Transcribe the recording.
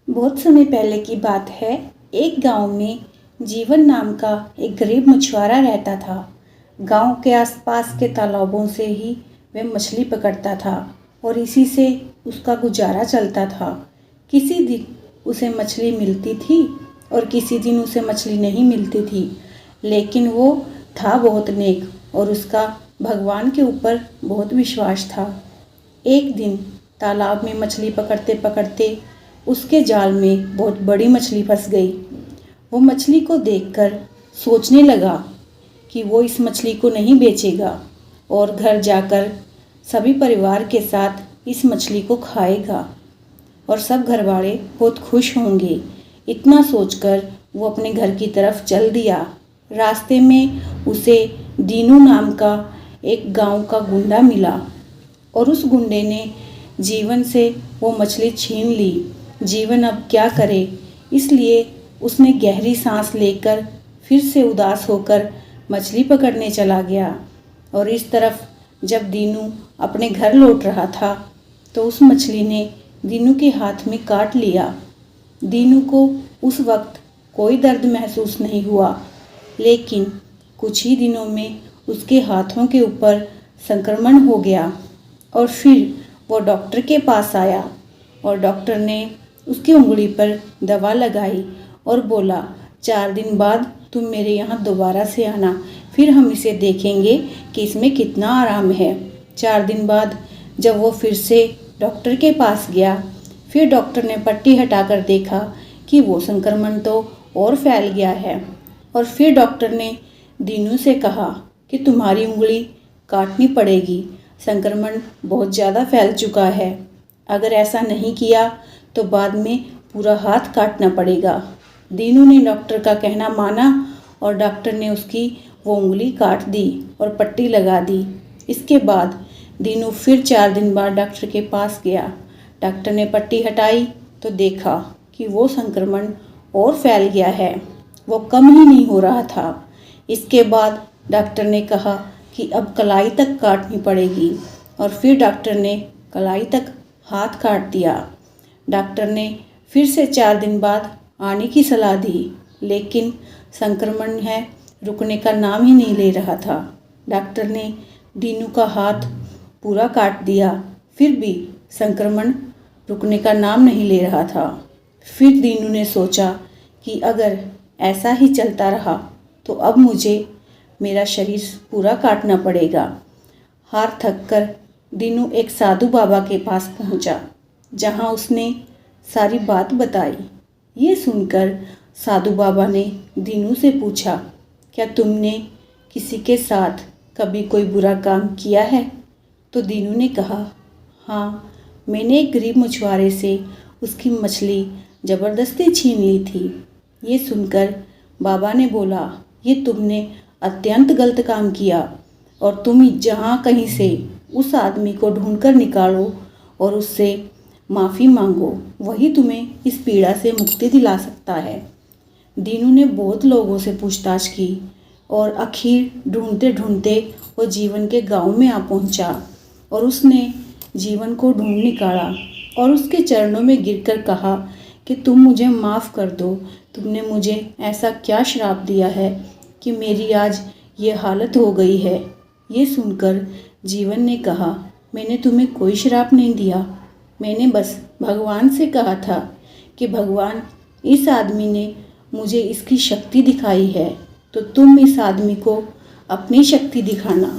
बहुत समय पहले की बात है। एक गांव में जीवन नाम का एक गरीब मछुआरा रहता था। गांव के आसपास के तालाबों से ही वह मछली पकड़ता था और इसी से उसका गुजारा चलता था। किसी दिन उसे मछली मिलती थी और किसी दिन उसे मछली नहीं मिलती थी, लेकिन वो था बहुत नेक और उसका भगवान के ऊपर बहुत विश्वास था। एक दिन तालाब में मछली पकड़ते पकड़ते उसके जाल में बहुत बड़ी मछली फंस गई। वो मछली को देखकर सोचने लगा कि वो इस मछली को नहीं बेचेगा और घर जाकर सभी परिवार के साथ इस मछली को खाएगा और सब घरवाले बहुत खुश होंगे। इतना सोचकर वो अपने घर की तरफ चल दिया। रास्ते में उसे दीनू नाम का एक गांव का गुंडा मिला और उस गुंडे ने जीवन से वो मछली छीन ली। जीवन अब क्या करे, इसलिए उसने गहरी सांस लेकर फिर से उदास होकर मछली पकड़ने चला गया। और इस तरफ जब दीनू अपने घर लौट रहा था तो उस मछली ने दीनू के हाथ में काट लिया। दीनू को उस वक्त कोई दर्द महसूस नहीं हुआ, लेकिन कुछ ही दिनों में उसके हाथों के ऊपर संक्रमण हो गया और फिर वो डॉक्टर के पास आया और डॉक्टर ने उसकी उंगली पर दवा लगाई और बोला, 4 दिन बाद तुम मेरे यहाँ दोबारा से आना, फिर हम इसे देखेंगे कि इसमें कितना आराम है। 4 दिन बाद जब वो फिर से डॉक्टर के पास गया, फिर डॉक्टर ने पट्टी हटाकर देखा कि वो संक्रमण तो और फैल गया है। और फिर डॉक्टर ने दीनू से कहा कि तुम्हारी उंगली काटनी पड़ेगी, संक्रमण बहुत ज़्यादा फैल चुका है। अगर ऐसा नहीं किया तो बाद में पूरा हाथ काटना पड़ेगा। दीनू ने डॉक्टर का कहना माना और डॉक्टर ने उसकी वो उंगली काट दी और पट्टी लगा दी। इसके बाद दीनू फिर 4 दिन बाद डॉक्टर के पास गया। डॉक्टर ने पट्टी हटाई तो देखा कि वो संक्रमण और फैल गया है, वो कम ही नहीं हो रहा था। इसके बाद डॉक्टर ने कहा कि अब कलाई तक काटनी पड़ेगी और फिर डॉक्टर ने कलाई तक हाथ काट दिया। डॉक्टर ने फिर से 4 दिन बाद आने की सलाह दी, लेकिन संक्रमण है रुकने का नाम ही नहीं ले रहा था। डॉक्टर ने दीनू का हाथ पूरा काट दिया, फिर भी संक्रमण रुकने का नाम नहीं ले रहा था। फिर दीनू ने सोचा कि अगर ऐसा ही चलता रहा तो अब मुझे मेरा शरीर पूरा काटना पड़ेगा। हार थक कर दीनू एक साधु बाबा के पास पहुंचा, जहां उसने सारी बात बताई। ये सुनकर साधु बाबा ने दीनू से पूछा, क्या तुमने किसी के साथ कभी कोई बुरा काम किया है? तो दीनू ने कहा, हाँ, मैंने एक गरीब मछुआरे से उसकी मछली ज़बरदस्ती छीन ली थी। ये सुनकर बाबा ने बोला, ये तुमने अत्यंत गलत काम किया और तुम जहाँ कहीं से उस आदमी को ढूंढकर निकालो और उससे माफ़ी मांगो, वही तुम्हें इस पीड़ा से मुक्ति दिला सकता है। दीनू ने बहुत लोगों से पूछताछ की और आखिर ढूंढते ढूंढते वो जीवन के गांव में आ पहुंचा और उसने जीवन को ढूंढ निकाला और उसके चरणों में गिरकर कहा कि तुम मुझे माफ़ कर दो, तुमने मुझे ऐसा क्या श्राप दिया है कि मेरी आज ये हालत हो गई है। ये सुनकर जीवन ने कहा, मैंने तुम्हें कोई श्राप नहीं दिया, मैंने बस भगवान से कहा था कि भगवान, इस आदमी ने मुझे इसकी शक्ति दिखाई है, तो तुम इस आदमी को अपनी शक्ति दिखाना।